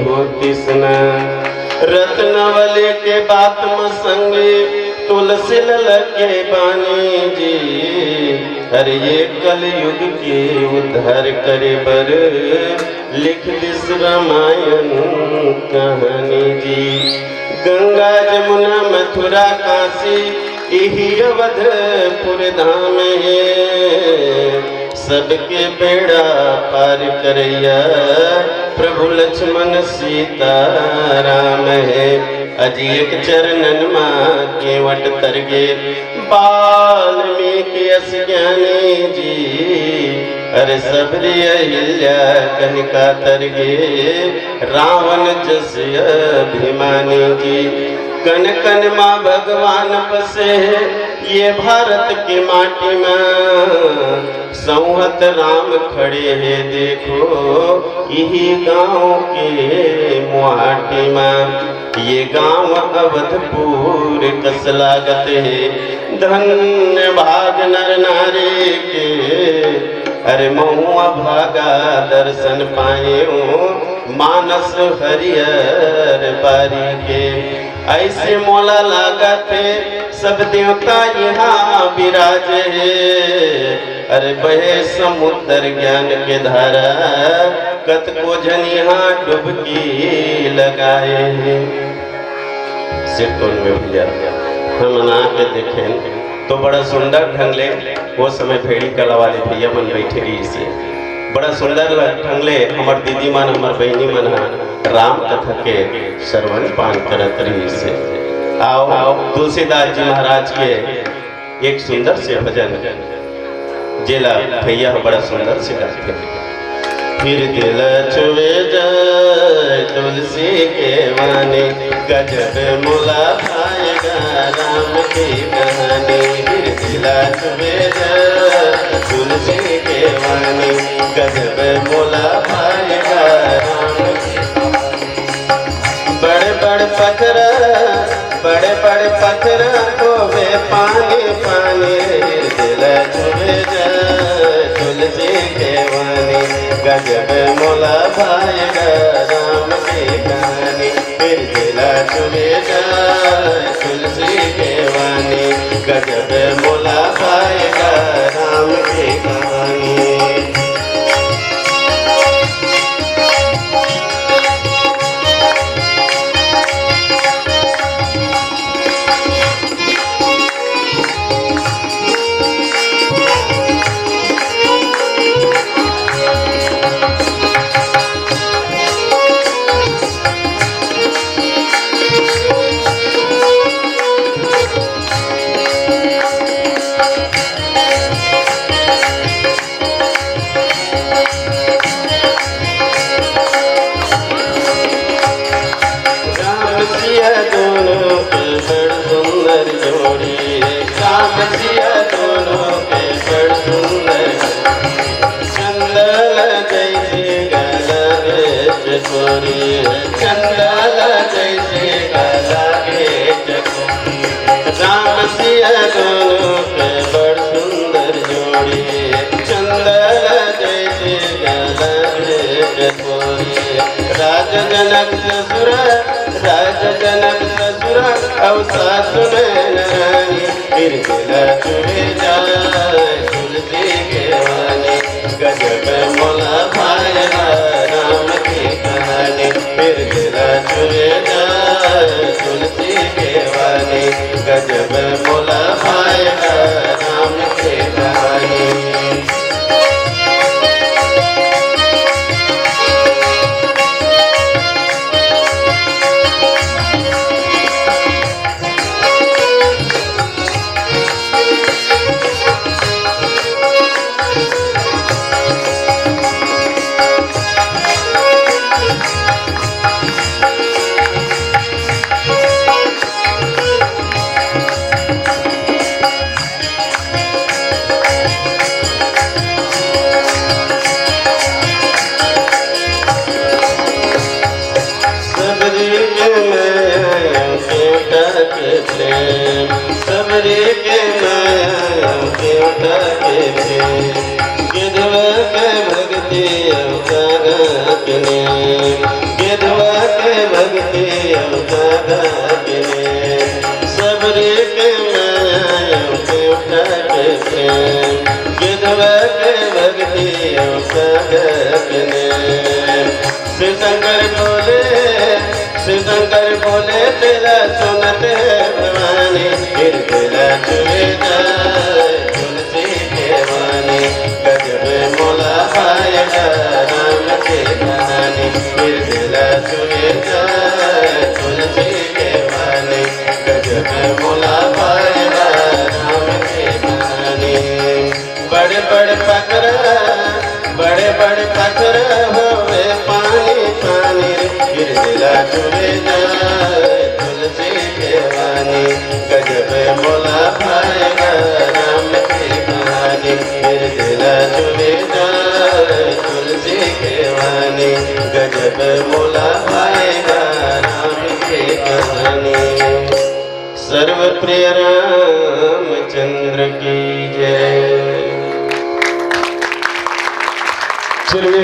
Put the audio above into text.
हो तिसना। रत्नवली के बात में संगे तुलसी लगे बानी जी। अरे ये कलयुग के उद्धार करे बर लिख दिस रामायण कहानी जी। गंगा जमुना मथुरा काशी यही अवधपुर धाम है। सबके बेड़ा पार करैया प्रभु लक्ष्मण सीता राम है। अजी एक चरणन माँ केवट तरगे वाल्मीकि अस ज्ञानी जी। अरे सबरी अहिल्या कनिका तरगे रावण जस अभिमानी जी। कन कन माँ भगवान बसे ये भारत की माटी में। संहत राम खड़े हैं देखो यही गांव के मुहाटी में। ये गांव अवधपुर कस लागत है धन्य भाग नर नारी के। अरे महुआ भागा दर्शन पाए मानस हरियर बारी के। ऐसे मोला लागते सब देवता यहाँ विराजे। अरे बहे समुद्र ज्ञान के धारा कत को जन यहाँ डुबकी लगाए हैं। सिरटोन में भैया हम ना के देखें तो बड़ा सुंदर ढंगले वो समय भेड़ी कला वाले भैया मन बैठे रही से बड़ा सुंदर ढंगले हमार दीदी मन हमार बहनी मन राम कथा के श्रवण पान करत रही से। आओ तुलसीदास जी महाराज के एक सुंदर से भजन जेला भैया बड़ा सुंदर से गाते हैं। फिर दिल छुए जाए तुलसी के वाणी गजब मुला भाएगा राम की कहानी। फिर दिल छुए जाए तुलसी के वाणी गजब मुला भाएगा राम की। बड़े बड़े पत्थर होवे पानी पानी। दिल छुए जाए तुलसी के वाणी गजब मोला भाएगा राम की कहानी। फिर दिला छुए जाए तुलसी के वाणी गजब मोला भाएगा राम की कहानी। जनक ससुर और सासु में नानी। फिर दिला छुए जाए तुलसी के वाणी गजब मोला भाएगा राम की कहानी। फिर दिला छुए जाए तुलसी के वाणी गजब मोला भाएगा राम की कहानी। सबरे के माया के उठाके गिरवा के भक्ति अवतारा के विधवा के भक्ति उठा के सबरे के माया के उठा के प्रेम विधवा के भक्ति उठा के शिव शंकर बोले तेरा सुनते भवानी फिर तेरा चुए जाए तुलसी के वाणी गजब मोला पाएगा राम के कहानी फिर तेरा चुए जाए तुलसी के वाणी गजब मोला पाएगा राम के कहानी बड़े बड़े पकड़ होवे पानी पानी फिर दिला चुए जाए तुलसी के वाणी गजब मोला पाएगा राम की कहानी फिर दिला चुए जाए तुलसी के वाणी गजब मोला पाएगा राम की कहानी। सर्वप्रिय रामचंद्र की जय। चलिए